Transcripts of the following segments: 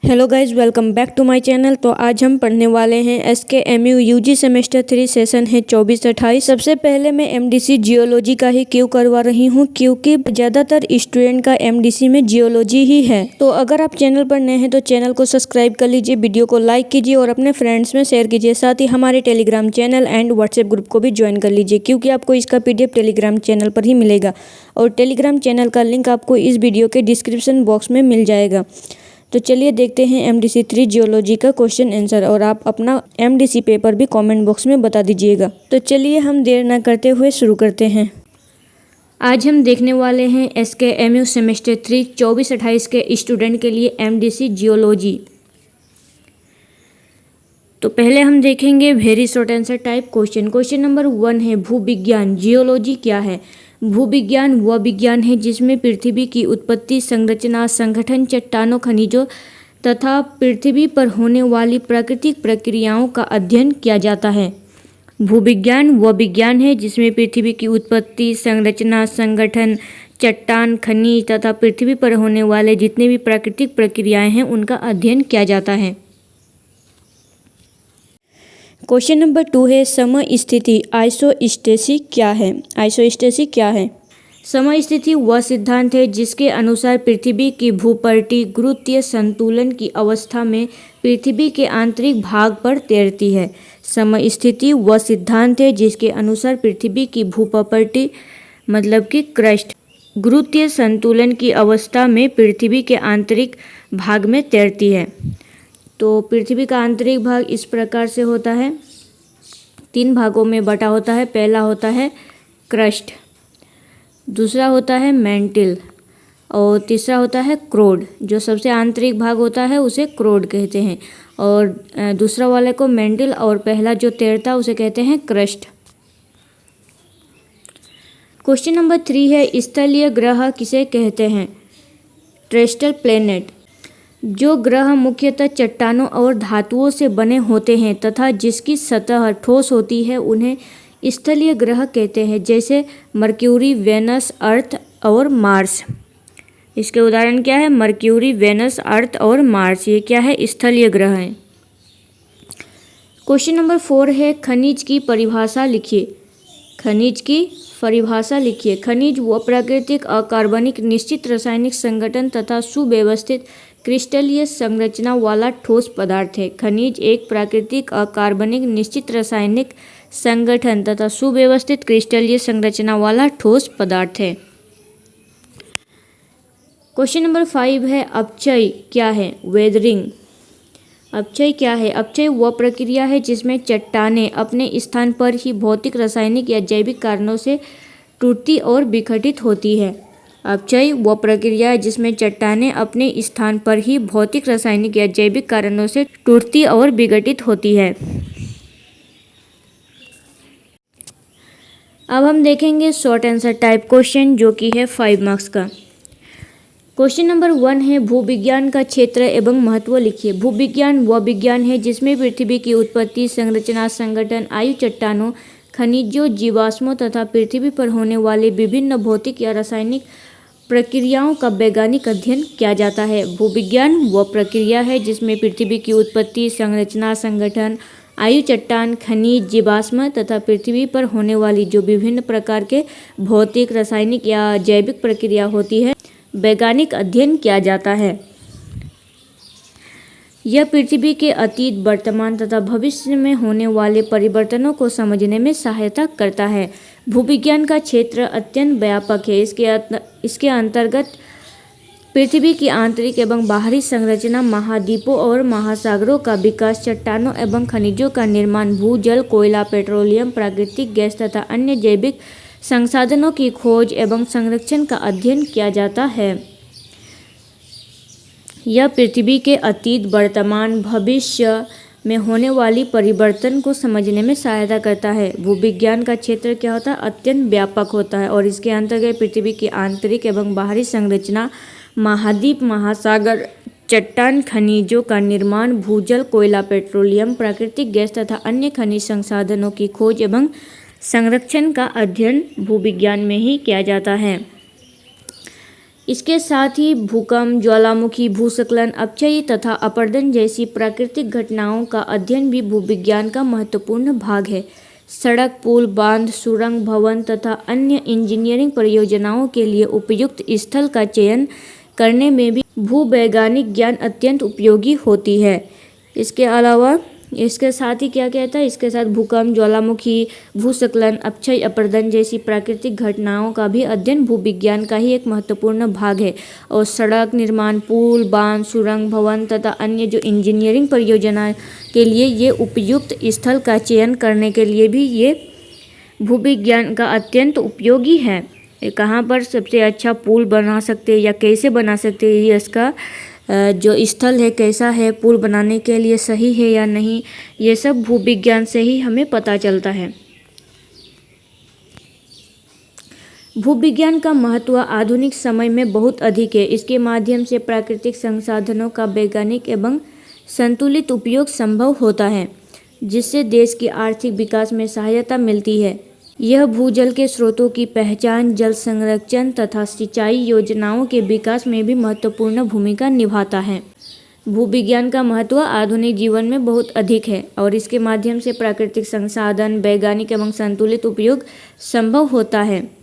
Hello guys, welcome back to my channel. तो आज हम पढ़ने वाले हैं SKMU यूजी सेमेस्टर 3 सेशन है 24-28। सबसे पहले मैं MDC जियोलॉजी का ही क्यों करवा रही हूँ, क्योंकि ज़्यादातर स्टूडेंट का MDC में जियोलॉजी ही है। तो अगर आप चैनल पर नए हैं तो चैनल को सब्सक्राइब कर लीजिए, वीडियो को लाइक कीजिए और अपने फ्रेंड्स में शेयर कीजिए। साथ ही हमारे Telegram channel and WhatsApp group को भी ज्वाइन कर लीजिए, क्योंकि आपको इसका PDF टेलीग्राम चैनल पर ही मिलेगा और टेलीग्राम चैनल का लिंक आपको इस वीडियो के डिस्क्रिप्शन बॉक्स में मिल जाएगा। तो चलिए देखते हैं MDC 3 जियोलॉजी का क्वेश्चन आंसर, और आप अपना MDC पेपर भी कमेंट बॉक्स में बता दीजिएगा। तो चलिए हम देर ना करते हुए शुरू करते हैं। आज हम देखने वाले हैं SKMU सेमेस्टर 3 24-28 के स्टूडेंट के लिए MDC जियोलॉजी। तो पहले हम देखेंगे very short answer type question. Question number 1 है भूविज्ञान। जियोलॉजी क्या है? भूविज्ञान वह विज्ञान है जिसमें पृथ्वी की उत्पत्ति, संरचना, संगठन, चट्टानों, खनिजों तथा पृथ्वी पर होने वाली प्राकृतिक प्रक्रियाओं का अध्ययन किया जाता है। भूविज्ञान वह विज्ञान है जिसमें पृथ्वी की उत्पत्ति, संरचना, संगठन, चट्टान, खनिज तथा पृथ्वी पर होने वाले जितने भी प्राकृतिक प्रक्रियाएं हैं उनका अध्ययन किया जाता है। क्वेश्चन नंबर 2 है समय स्थिति। आइसोस्टेसिस क्या है? आइसोस्टेसिस क्या है? समय स्थिति वह सिद्धांत है जिसके अनुसार पृथ्वी की भूपटल गुरुत्वीय संतुलन की अवस्था में पृथ्वी के आंतरिक भाग पर तैरती है। समय स्थिति वह सिद्धांत है जिसके अनुसार पृथ्वी की भूपटल मतलब कि क्रस्ट गुरुत्वीय संतुलन की अवस्था में पृथ्वी के आंतरिक भाग में तैरती है। तो पृथ्वी का आंतरिक भाग इस प्रकार से होता है, 3 भागों में बटा होता है। पहला होता है क्रस्ट, दूसरा होता है मैंटल और तीसरा होता है क्रोड। जो सबसे आंतरिक भाग होता है उसे क्रोड कहते हैं, और दूसरा वाले को मैंटल, और पहला जो तैरता है उसे कहते हैं क्रस्ट। क्वेश्चन नंबर 3 है स्थलीय ग्रह किसे कहते हैं? Terrestrial planet. जो ग्रह मुख्यतः चट्टानों और धातुओं से बने होते हैं तथा जिसकी सतह ठोस होती है उन्हें स्थलीय ग्रह कहते हैं, जैसे मर्क्यूरी, वेनस, अर्थ और मार्स। इसके उदाहरण क्या है? मर्क्यूरी, वेनस, अर्थ और मार्स, ये क्या है? स्थलीय ग्रह हैं। क्वेश्चन नंबर 4 है खनिज की परिभाषा लिखिए। खनिज की परिभाषा लिखिए। खनिज व प्राकृतिक अकार्बनिक निश्चित रासायनिक संगठन तथा सुव्यवस्थित क्रिस्टलीय संरचना वाला ठोस पदार्थ है। खनिज एक प्राकृतिक अकार्बनिक निश्चित रासायनिक संगठन तथा सुव्यवस्थित क्रिस्टलीय संरचना वाला ठोस पदार्थ है। क्वेश्चन नंबर 5 है अपक्षय क्या है? वेदरिंग। अपक्षय क्या है? अपक्षय वह प्रक्रिया है जिसमें चट्टानें अपने स्थान पर ही भौतिक, रासायनिक या जैविक कारणों से टूटती और विघटित होती है। अपक्षय वह प्रक्रिया है जिसमें चट्टानें अपने स्थान पर ही भौतिक, रासायनिक या जैविक कारणों से टूटती और विघटित होती है। अब हम देखेंगे शॉर्ट आंसर टाइप क्वेश्चन, जो कि है 5 मार्क्स का। क्वेश्चन नंबर 1 है भूविज्ञान का क्षेत्र एवं महत्व लिखिए। भूविज्ञान वह विज्ञान है जिसमें पृथ्वी की उत्पत्ति, संरचना, संगठन, आयु, चट्टानों, खनिजों, जीवाश्मों तथा पृथ्वी पर होने वाले विभिन्न भौतिक या रासायनिक प्रक्रियाओं का वैज्ञानिक अध्ययन किया जाता है। भूविज्ञान वह प्रक्रिया है जिसमें पृथ्वी की उत्पत्ति, संरचना, संगठन, आयु, चट्टान, खनिज, जीवाश्म तथा पृथ्वी पर होने वाली जो विभिन्न प्रकार के भौतिक, रासायनिक या जैविक प्रक्रिया होती है वैज्ञानिक अध्ययन किया जाता है। यह पृथ्वी के अतीत, वर्तमान तथा भविष्य में होने वाले परिवर्तनों को समझने में सहायता करता है। भूविज्ञान का क्षेत्र अत्यंत व्यापक है। इसके अंतर्गत पृथ्वी की आंतरिक एवं बाहरी संरचना, महाद्वीपों और महासागरों का विकास, चट्टानों एवं खनिजों का निर्माण, भूजल, कोयला, पेट्रोलियम, प्राकृतिक गैस तथा अन्य जैविक संसाधनों की खोज एवं संरक्षण का अध्ययन किया जाता है। यह पृथ्वी के अतीत, वर्तमान, भविष्य में होने वाली परिवर्तन को समझने में सहायता करता है। भूविज्ञान का क्षेत्र क्या होता है? अत्यंत व्यापक होता है, और इसके अंतर्गत पृथ्वी की आंतरिक एवं बाहरी संरचना, महाद्वीप, महासागर, चट्टान, खनिजों का निर्माण, भूजल, कोयला, पेट्रोलियम, प्राकृतिक गैस तथा अन्य खनिज संसाधनों की खोज एवं संरक्षण का अध्ययन भूविज्ञान में ही किया जाता है। इसके साथ ही भूकंप, ज्वालामुखी, भूस्खलन, अपक्षय तथा अपरदन जैसी प्राकृतिक घटनाओं का अध्ययन भी भूविज्ञान का महत्वपूर्ण भाग है। सड़क, पुल, बांध, सुरंग, भवन तथा अन्य इंजीनियरिंग परियोजनाओं के लिए उपयुक्त स्थल का चयन करने में भी भूवैज्ञानिक ज्ञान अत्यंत उपयोगी होती है। इसके अलावा इसके साथ ही क्या कहता है, इसके साथ भूकंप, ज्वालामुखी, भूस्खलन, अपक्षय, अपरदन जैसी प्राकृतिक घटनाओं का भी अध्ययन भूविज्ञान का ही एक महत्वपूर्ण भाग है। और सड़क निर्माण, पुल, बांध, सुरंग, भवन तथा अन्य जो इंजीनियरिंग परियोजना के लिए ये उपयुक्त स्थल का चयन करने के लिए भी ये भूविज्ञान का अत्यंत उपयोगी है। कहाँ पर सबसे अच्छा पुल बना सकते हैं या कैसे बना सकते हैं, ये इसका जो स्थल है कैसा है, पुल बनाने के लिए सही है या नहीं, ये सब भूविज्ञान से ही हमें पता चलता है। भूविज्ञान का महत्व आधुनिक समय में बहुत अधिक है। इसके माध्यम से प्राकृतिक संसाधनों का वैज्ञानिक एवं संतुलित उपयोग संभव होता है, जिससे देश के आर्थिक विकास में सहायता मिलती है। यह भूजल के स्रोतों की पहचान, जल संरक्षण तथा सिंचाई योजनाओं के विकास में भी महत्वपूर्ण भूमिका निभाता है। भूविज्ञान का महत्व आधुनिक जीवन में बहुत अधिक है और इसके माध्यम से प्राकृतिक संसाधन, वैज्ञानिक एवं संतुलित उपयोग संभव होता है।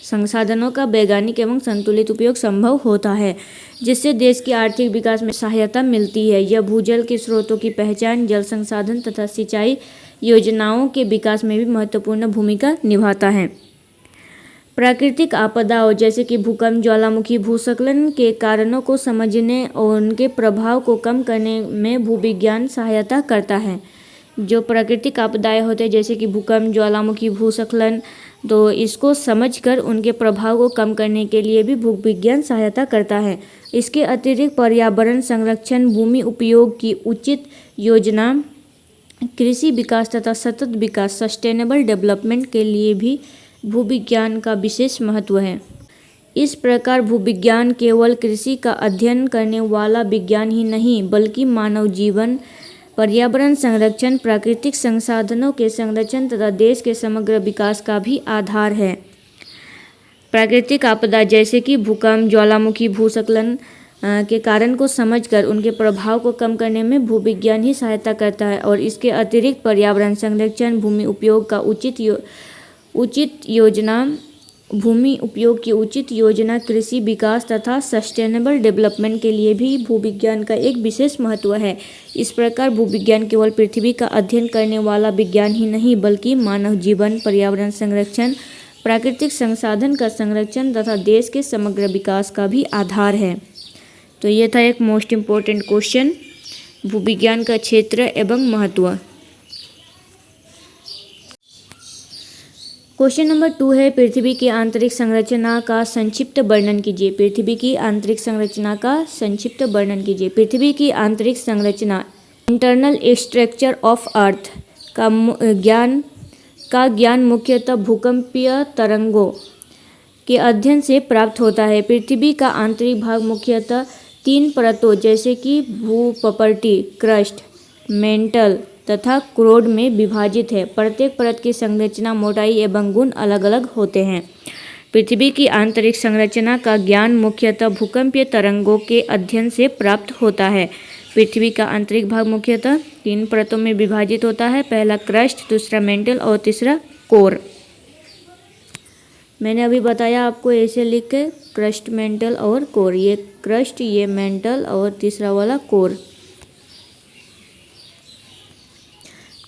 संसाधनों का वैज्ञानिक एवं संतुलित उपयोग संभव होता है, जिससे देश के आर्थिक विकास में सहायता मिलती है। यह भूजल के स्रोतों की पहचान, जल संसाधन तथा सिंचाई योजनाओं के विकास में भी महत्वपूर्ण भूमिका निभाता है। प्राकृतिक आपदाओं जैसे कि भूकंप, ज्वालामुखी, भूस्खलन के कारणों को समझने और उनके प्रभाव को कम करने में भूविज्ञान सहायता करता है। जो प्राकृतिक आपदाएं होते हैं जैसे कि भूकंप, ज्वालामुखी, भूस्खलन, तो इसको समझकर उनके प्रभाव को कम करने के लिए भी भूविज्ञान सहायता करता है। इसके अतिरिक्त पर्यावरण संरक्षण, भूमि उपयोग की उचित योजना, कृषि विकास तथा सतत विकास, सस्टेनेबल डेवलपमेंट के लिए भी भूविज्ञान का विशेष महत्व है। इस प्रकार भूविज्ञान केवल कृषि का अध्ययन करने वाला विज्ञान ही नहीं, बल्कि मानव जीवन, पर्यावरण संरक्षण, प्राकृतिक संसाधनों के संरक्षण तथा देश के समग्र विकास का भी आधार है। प्राकृतिक आपदा जैसे कि भूकंप, ज्वालामुखी, भूस्खलन के कारण को समझकर उनके प्रभाव को कम करने में भूविज्ञान ही सहायता करता है। और इसके अतिरिक्त पर्यावरण संरक्षण, भूमि उपयोग का उचित योजना, कृषि विकास तथा सस्टेनेबल डेवलपमेंट के लिए भी भूविज्ञान का एक विशेष महत्व है। इस प्रकार भूविज्ञान केवल पृथ्वी का अध्ययन करने वाला विज्ञान ही नहीं, बल्कि मानव जीवन, पर्यावरण संरक्षण, प्राकृतिक संसाधन का संरक्षण तथा देश के समग्र विकास का भी आधार है। तो ये था एक मोस्ट इम्पोर्टेंट क्वेश्चन, भूविज्ञान का क्षेत्र एवं महत्व। क्वेश्चन नंबर 2 है, पृथ्वी की आंतरिक संरचना का संक्षिप्त वर्णन कीजिए। पृथ्वी की आंतरिक संरचना का संक्षिप्त वर्णन कीजिए। पृथ्वी की आंतरिक संरचना, इंटरनल स्ट्रक्चर ऑफ अर्थ का ज्ञान मुख्यतः भूकंपीय तरंगों के अध्ययन से प्राप्त होता है। पृथ्वी का आंतरिक भाग मुख्यतः 3 परतों जैसे कि भूपपटी, क्रस्ट, मेंटल तथा कोर में विभाजित है। प्रत्येक परत की संरचना, मोटाई एवं गुण अलग अलग होते हैं। पृथ्वी की आंतरिक संरचना का ज्ञान मुख्यतः भूकंपीय तरंगों के अध्ययन से प्राप्त होता है। पृथ्वी का आंतरिक भाग मुख्यतः 3 परतों में विभाजित होता है। पहला क्रस्ट, दूसरा मेंटल और तीसरा कोर। मैंने अभी बताया आपको ऐसे लिख के, क्रस्ट, मेंटल और कोर। ये क्रस्ट, ये मेंटल और तीसरा वाला कोर।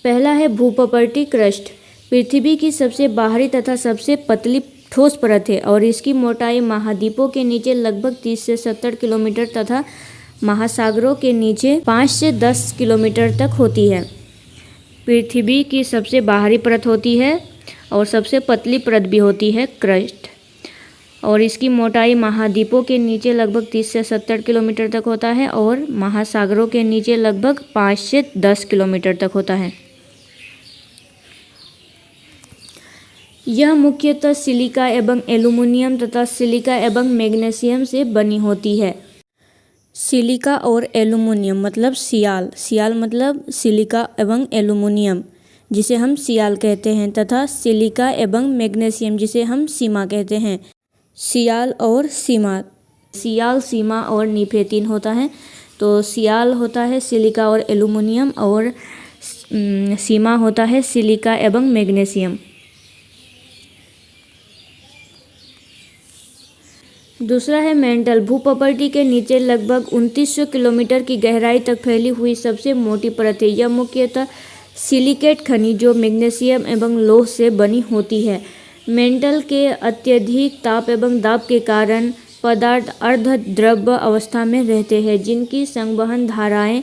पहला है भूपपटी क्रस्ट। पृथ्वी की सबसे बाहरी तथा सबसे पतली ठोस परत है और इसकी मोटाई महाद्वीपों के नीचे लगभग 30 से 70 किलोमीटर तथा महासागरों के नीचे 5 से 10 किलोमीटर तक होती है। पृथ्वी की सबसे बाहरी परत होती है और सबसे पतली परत भी होती है क्रस्ट, और इसकी मोटाई महाद्वीपों के नीचे लगभग 30 से 70 किलोमीटर तक होता है और महासागरों के नीचे लगभग 5 से 10 किलोमीटर तक होता है। यह मुख्यतः सिलिका एवं एल्यूमीनियम तथा सिलिका एवं मैग्नीशियम से बनी होती है। सिलिका और एल्यूमीनियम मतलब सियाल मतलब सिलिका एवं एल्यूमीनियम जिसे हम सियाल कहते हैं, तथा सिलिका एवं मैग्नीशियम जिसे हम सीमा कहते हैं। सियाल और सीमा सियाल, सीमा और नीफे 3 होता है। तो सियाल होता है सिलिका और एल्यूमिनियम और सीमा होता है सिलिका एवं मैग्नीशियम। दूसरा है मेंटल। भूप्रकृति के नीचे लगभग 2900 किलोमीटर की गहराई तक फैली हुई सबसे मोटी परत है। यह मुख्यतः सिलिकेट खनिजों, मैग्नीशियम एवं लौह से बनी होती है। मेंटल के अत्यधिक ताप एवं दाब के कारण पदार्थ अर्धद्रव अवस्था में रहते हैं, जिनकी संवहन धाराएं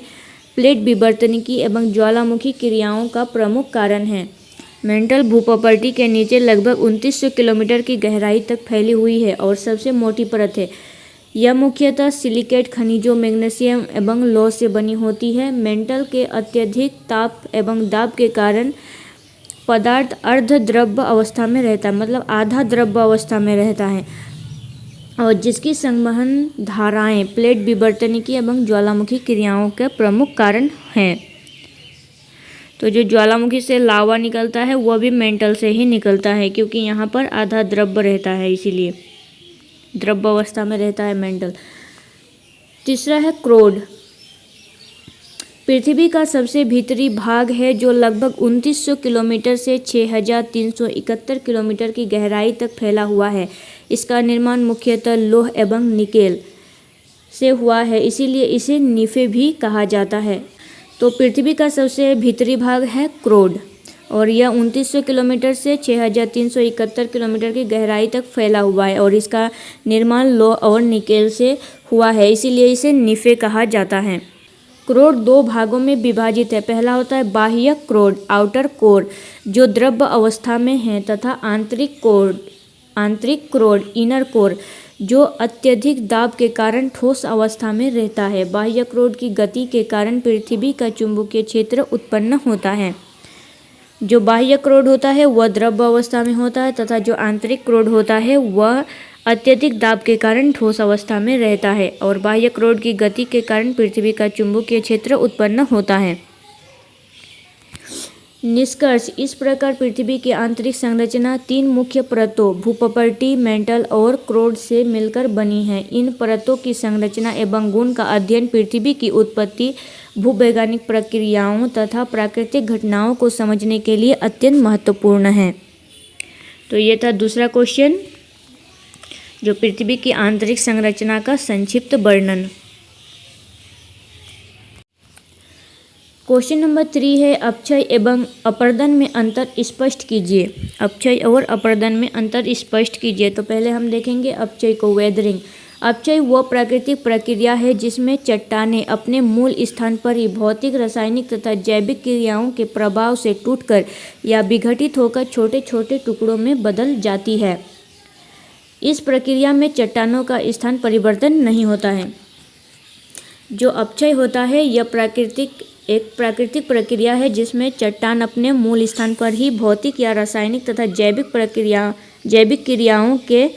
प्लेट विवर्तनिकी एवं ज्वालामुखी क्रियाओं का प्रमुख कारण है। मेंटल भूप्रकृति के नीचे लगभग 2900 किलोमीटर की गहराई तक फैली हुई है और सबसे मोटी परत है। यह मुख्यतः सिलिकेट खनिजों, मैग्नीशियम एवं लौह से बनी होती है। मेंटल के अत्यधिक ताप एवं दाब के कारण पदार्थ अर्धद्रव अवस्था में रहता है, मतलब आधा द्रव अवस्था में रहता है, और जिसकी संवहन धाराएं प्लेट विवर्तनिकी एवं ज्वालामुखी क्रियाओं के प्रमुख कारण हैं। तो जो ज्वालामुखी से लावा निकलता है वह भी मेंटल से ही निकलता है, क्योंकि यहाँ पर आधा द्रव रहता है, इसीलिए द्रव अवस्था में रहता है मेंटल। तीसरा है क्रोड। पृथ्वी का सबसे भीतरी भाग है जो लगभग 2900 किलोमीटर से 6371 किलोमीटर की गहराई तक फैला हुआ है। इसका निर्माण मुख्यतः लौह एवं निकेल से हुआ है, इसीलिए इसे नीफे भी कहा जाता है। तो पृथ्वी का सबसे भीतरी भाग है क्रोड और यह 2900 किलोमीटर से 6371 किलोमीटर की गहराई तक फैला हुआ है और इसका निर्माण लौह और निकेल से हुआ है, इसीलिए इसे नीफे कहा जाता है। क्रोड 2 भागों में विभाजित है। पहला होता है बाह्य क्रोड, आउटर कोर, जो द्रव अवस्था में है, तथा आंतरिक क्रोड, इनर कोर, जो अत्यधिक दाब के कारण ठोस अवस्था में रहता है। बाह्य क्रोड की गति के कारण पृथ्वी का चुंबकीय क्षेत्र उत्पन्न होता है। जो बाह्य क्रोड होता है वह द्रव अवस्था में होता है तथा जो आंतरिक क्रोड होता है वह अत्यधिक दाब के कारण ठोस अवस्था में रहता है, और बाह्य क्रोड की गति के कारण पृथ्वी का चुंबकीय क्षेत्र उत्पन्न होता है। निष्कर्ष: इस प्रकार पृथ्वी की आंतरिक संरचना 3 मुख्य परतों भूप्रकृति, मेंटल और क्रोड से मिलकर बनी है। इन परतों की संरचना एवं गुण का अध्ययन पृथ्वी की उत्पत्ति, भूवैज्ञानिक प्रक्रियाओं तथा प्राकृतिक घटनाओं को समझने के लिए अत्यंत महत्वपूर्ण है। तो ये था दूसरा क्वेश्चन, जो पृथ्वी की आंतरिक संरचना का संक्षिप्त वर्णन। क्वेश्चन नंबर 3 है अपक्षय एवं अपर्दन में अंतर स्पष्ट कीजिए। अपक्षय और अपर्दन में अंतर स्पष्ट कीजिए। तो पहले हम देखेंगे अपक्षय को, वेदरिंग। अपक्षय वह प्राकृतिक प्रक्रिया है जिसमें चट्टानें अपने मूल स्थान पर ही भौतिक, रासायनिक तथा जैविक क्रियाओं के प्रभाव से टूटकर या विघटित होकर छोटे छोटे टुकड़ों में बदल जाती है। इस प्रक्रिया में चट्टानों का स्थान परिवर्तन नहीं होता है। जो अपक्षय होता है यह एक प्राकृतिक प्रक्रिया है जिसमें चट्टान अपने मूल स्थान पर ही भौतिक या रासायनिक तथा जैविक क्रियाओं के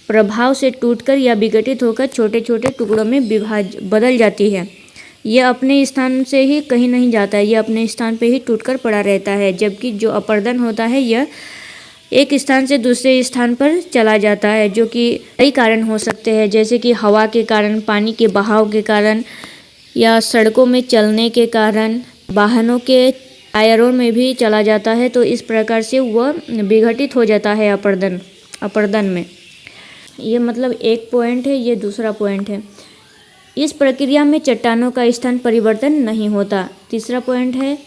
प्रभाव से टूटकर या विघटित होकर छोटे छोटे टुकड़ों में बदल जाती है। यह अपने स्थान से ही कहीं नहीं जाता है, यह अपने स्थान पर ही टूटकर पड़ा रहता है। जबकि जो अपर्दन होता है यह एक स्थान से दूसरे स्थान पर चला जाता है, जो कि कई कारण हो सकते हैं, जैसे कि हवा के कारण, पानी के बहाव के कारण, या सड़कों में चलने के कारण, वाहनों के टायरों में भी चला जाता है। तो इस प्रकार से वह विघटित हो जाता है अपर्दन में। ये मतलब एक पॉइंट है, ये दूसरा पॉइंट है। इस प्रक्रिया में चट्टानों का स्थान परिवर्तन नहीं होता। तीसरा पॉइंट है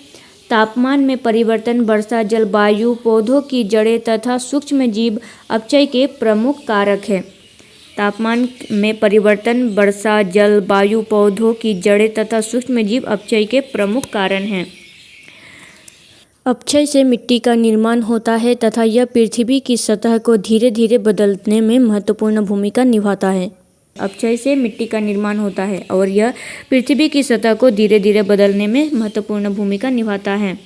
तापमान में परिवर्तन, वर्षा, जलवायु, पौधों की जड़ें तथा सूक्ष्म जीव अपक्षय के प्रमुख कारक है। तापमान में परिवर्तन, वर्षा, जल, वायु, पौधों की जड़ें तथा सूक्ष्म जीव अपक्षय के प्रमुख कारण हैं। अपक्षय से मिट्टी का निर्माण होता है तथा यह पृथ्वी की सतह को धीरे धीरे बदलने में महत्वपूर्ण भूमिका निभाता है। अपक्षय से मिट्टी का निर्माण होता है और यह पृथ्वी की सतह को धीरे धीरे बदलने में महत्वपूर्ण भूमिका निभाता है।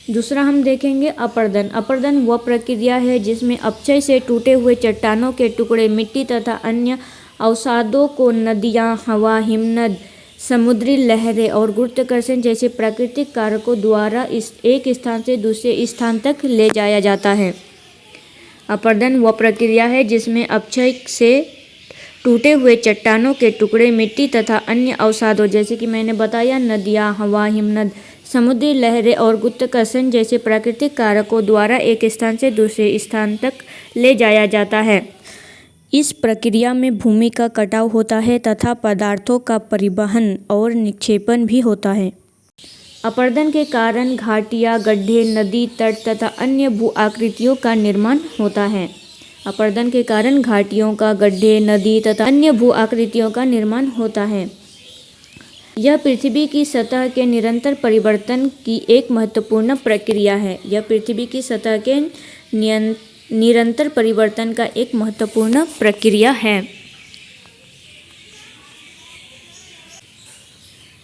दूसरा हम देखेंगे अपर्दन। अपर्दन वह प्रक्रिया है जिसमें अपक्षय से टूटे हुए चट्टानों के टुकड़े मिट्टी तथा अन्य अवसादों को नदियाँ, हवा, हिमनद, समुद्री लहरें और गुरुत्वाकर्षण जैसे प्राकृतिक कारकों द्वारा एक स्थान से दूसरे स्थान तक ले जाया जाता है। अपरदन वह प्रक्रिया है जिसमें अपक्षय से टूटे हुए चट्टानों के टुकड़े मिट्टी तथा अन्य अवसादों जैसे कि मैंने बताया नदियाँ, हवा, हिमनद, समुद्री लहरें और गुरुत्वाकर्षण जैसे प्राकृतिक कारकों द्वारा एक स्थान से दूसरे स्थान तक ले जाया जाता है। इस प्रक्रिया में भूमि का कटाव होता है तथा पदार्थों का परिवहन और निक्षेपण भी होता है। अपरदन के कारण घाटियाँ, गड्ढे, नदी तट तथा अन्य भू आकृतियों का निर्माण होता है। अपरदन के कारण घाटियों का, गड्ढे, नदी तथा अन्य भू आकृतियों का निर्माण होता है। यह पृथ्वी की सतह के निरंतर परिवर्तन की एक महत्वपूर्ण प्रक्रिया है। यह पृथ्वी की सतह के निरंतर परिवर्तन का एक महत्वपूर्ण प्रक्रिया है।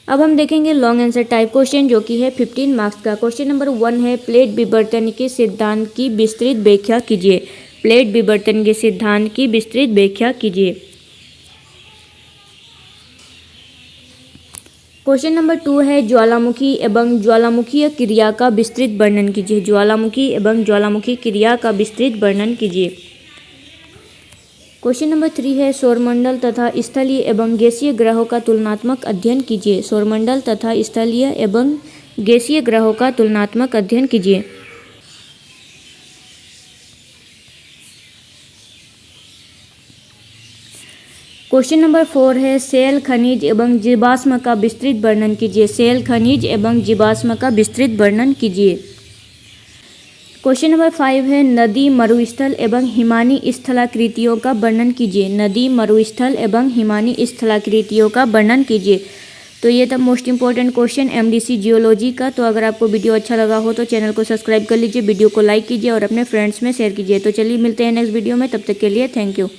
अब हम देखेंगे लॉन्ग आंसर टाइप क्वेश्चन जो कि है 15 मार्क्स का। क्वेश्चन नंबर 1 है प्लेट विवर्तन के सिद्धांत की विस्तृत व्याख्या कीजिए। प्लेट विवर्तन के सिद्धांत की विस्तृत व्याख्या कीजिए। क्वेश्चन नंबर 2 है ज्वालामुखी एवं ज्वालामुखीय क्रिया का विस्तृत वर्णन कीजिए। ज्वालामुखी एवं ज्वालामुखी क्रिया का विस्तृत वर्णन कीजिए। क्वेश्चन नंबर 3 है सौरमंडल तथा स्थलीय एवं गैसीय ग्रहों का तुलनात्मक अध्ययन कीजिए। सौरमंडल तथा स्थलीय एवं गैसीय ग्रहों का तुलनात्मक अध्ययन कीजिए। क्वेश्चन नंबर 4 है सेल, खनिज एवं जीवाश्म का विस्तृत वर्णन कीजिए। सेल, खनिज एवं जीवाश्म का विस्तृत वर्णन कीजिए। क्वेश्चन नंबर 5 है नदी, मरुस्थल एवं हिमानी स्थलाकृतियों का वर्णन कीजिए। नदी, मरुस्थल एवं हिमानी स्थलाकृतियों का वर्णन कीजिए। तो ये था most important question MDC geology का। तो अगर आपको वीडियो अच्छा लगा हो तो चैनल को सब्सक्राइब कर लीजिए, वीडियो को लाइक कीजिए और अपने फ्रेंड्स में शेयर कीजिए। तो चलिए मिलते हैं नेक्स्ट वीडियो में, तब तक के लिए थैंक यू।